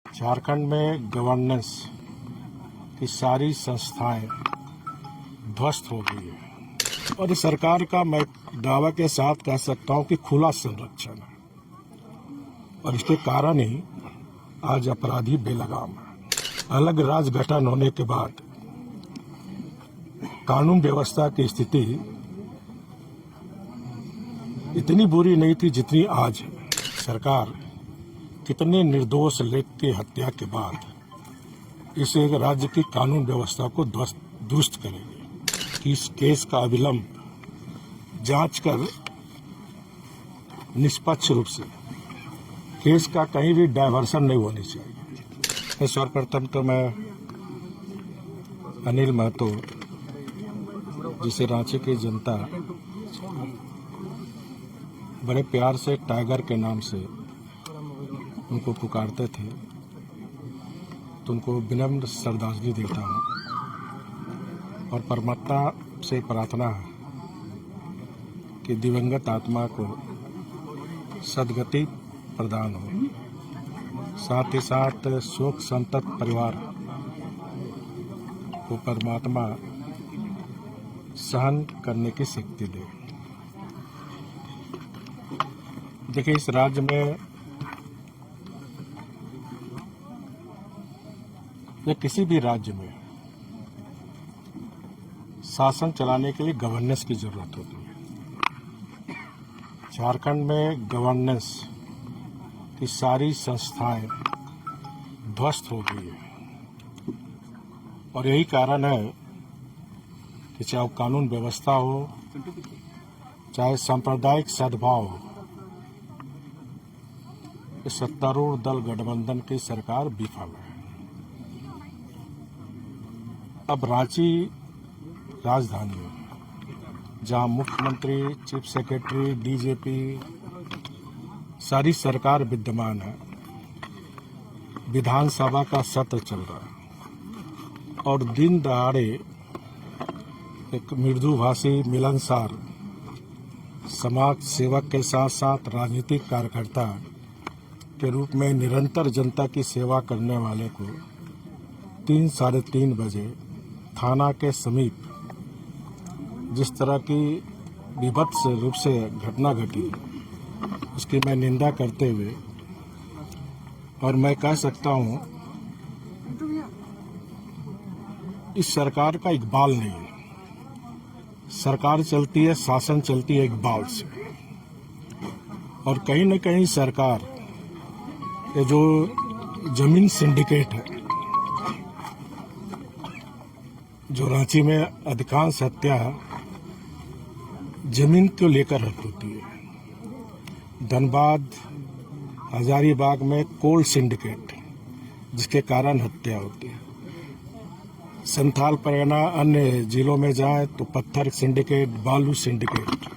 झारखंड में गवर्नेंस की सारी संस्थाएं ध्वस्त हो गई है और इस सरकार का मैं दावा के साथ कह सकता हूं कि खुला संरक्षण है और इसके कारण ही आज अपराधी बेलगाम है। अलग राज्य गठन होने के बाद कानून व्यवस्था की स्थिति इतनी बुरी नहीं थी जितनी आज है। सरकार कितने निर्दोष लोग की हत्या के बाद इस एक राज्य की कानून व्यवस्था को दुरुस्त करेगी कि इस केस का अविलंब जांच कर निष्पक्ष रूप से केस का कहीं भी डायवर्सन नहीं होनी चाहिए। सर्वप्रथम तो मैं अनिल महतो, जिसे रांची की जनता बड़े प्यार से टाइगर के नाम से उनको पुकारते थे, तो उनको विनम्र श्रद्धांजलि देता हूँ और परमात्मा से प्रार्थना है कि दिवंगत आत्मा को सद्गति प्रदान हो। साथ ही साथ शोक संतप्त परिवार को परमात्मा सहन करने की शक्ति दे। देखिए, इस राज्य में या किसी भी राज्य में शासन चलाने के लिए गवर्नेंस की जरूरत होती है। झारखंड में गवर्नेंस की सारी संस्थाएं ध्वस्त हो गई है और यही कारण है कि चाहे कानून व्यवस्था हो, चाहे सांप्रदायिक सद्भाव हो, इस सत्तारूढ़ दल गठबंधन की सरकार विफल है। अब रांची राजधानी है, जहां मुख्यमंत्री, चीफ सेक्रेटरी, डीजीपी सारी सरकार विद्यमान है। विधानसभा का सत्र चल रहा है और दिन दहाड़े एक मृदुभाषी, मिलनसार समाज सेवक के साथ साथ राजनीतिक कार्यकर्ता के रूप में निरंतर जनता की सेवा करने वाले को 3 साढ़े 3 बजे थाना के समीप जिस तरह की विभत्स रूप से घटना घटी, उसकी मैं निंदा करते हुए, और मैं कह सकता हूं इस सरकार का इकबाल नहीं है। सरकार चलती है, शासन चलती है इकबाल से, और कहीं न कहीं सरकार ये जो जमीन सिंडिकेट है, जो रांची में अधिकांश हत्या जमीन को लेकर होती है। धनबाद, हजारीबाग में कोल सिंडिकेट, जिसके कारण हत्या होती है। संथाल परगना अन्य जिलों में जाए तो पत्थर सिंडिकेट, बालू सिंडिकेट,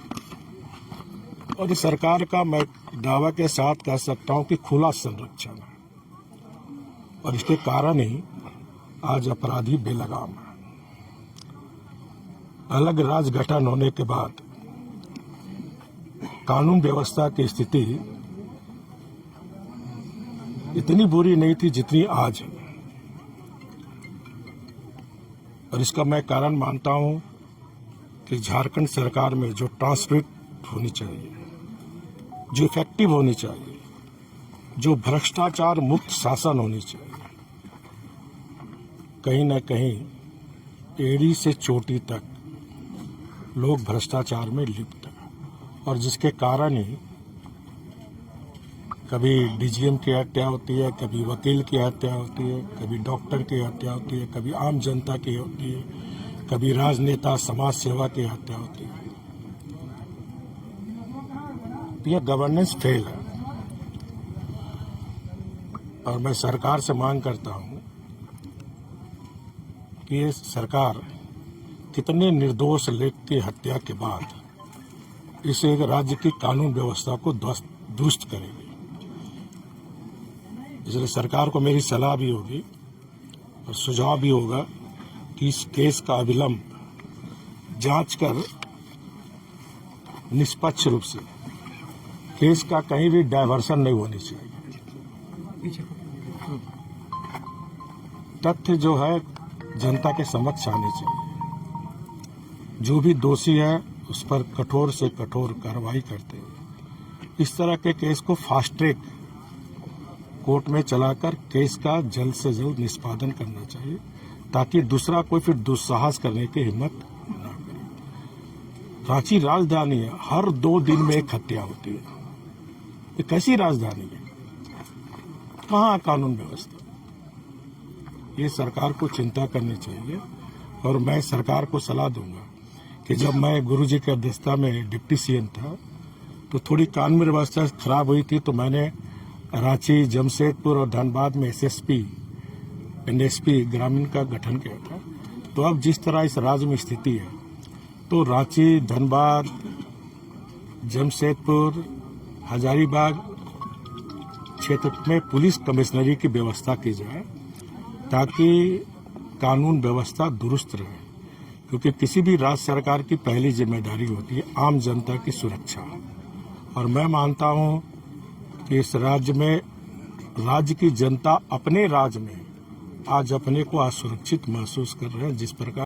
और इस सरकार का मैं दावा के साथ कह सकता हूं कि खुला संरक्षण है और इसके कारण ही आज अपराधी बेलगाम है। अलग राज्य गठन होने के बाद कानून व्यवस्था की स्थिति इतनी बुरी नहीं थी जितनी आज है, और इसका मैं कारण मानता हूं कि झारखंड सरकार में जो ट्रांसपेरेंट होनी चाहिए, जो इफेक्टिव होनी चाहिए, जो भ्रष्टाचार मुक्त शासन होनी चाहिए, कहीं न कहीं एड़ी से चोटी तक लोग भ्रष्टाचार में लिप्त हैं, और जिसके कारण ही कभी डीजीएम की हत्या होती है, कभी वकील की हत्या होती है, कभी डॉक्टर की हत्या होती है, कभी आम जनता की होती है, कभी राजनेता, समाज सेवा की हत्या होती है। तो यह गवर्नेंस फेल है और मैं सरकार से मांग करता हूं कि ये सरकार कितने निर्दोष लोग की हत्या के बाद इस एक राज्य की कानून व्यवस्था को दुरुस्त करेगी। इसलिए सरकार को मेरी सलाह भी होगी और सुझाव भी होगा कि इस केस का अविलंब जांच कर निष्पक्ष रूप से केस का कहीं भी डायवर्सन नहीं होनी चाहिए। तथ्य जो है जनता के समक्ष आने चाहिए। जो भी दोषी है उस पर कठोर से कठोर कार्रवाई करते हुए इस तरह के केस को फास्ट ट्रैक कोर्ट में चलाकर केस का जल्द से जल्द निष्पादन करना चाहिए, ताकि दूसरा कोई फिर दुस्साहस करने की हिम्मत न करे। रांची राजधानी है, हर 2 दिन में एक हत्या होती है। ये कैसी राजधानी है? कहाँ कानून व्यवस्था? ये सरकार को चिंता करनी चाहिए। और मैं सरकार को सलाह दूंगा कि जब मैं गुरुजी की अध्यक्षता में डिप्टी सीएम था तो थोड़ी कानून व्यवस्था खराब हुई थी, तो मैंने रांची, जमशेदपुर और धनबाद में एसएसपी एनएसपी ग्रामीण का गठन किया था। तो अब जिस तरह इस राज्य में स्थिति है तो रांची, धनबाद, जमशेदपुर, हजारीबाग क्षेत्र में पुलिस कमिश्नरी की व्यवस्था की जाए, ताकि कानून व्यवस्था दुरुस्त रहे। क्योंकि किसी भी राज्य सरकार की पहली जिम्मेदारी होती है आम जनता की सुरक्षा। और मैं मानता हूं कि इस राज्य में राज्य की जनता अपने राज्य में आज अपने को असुरक्षित महसूस कर रहे हैं। जिस प्रकार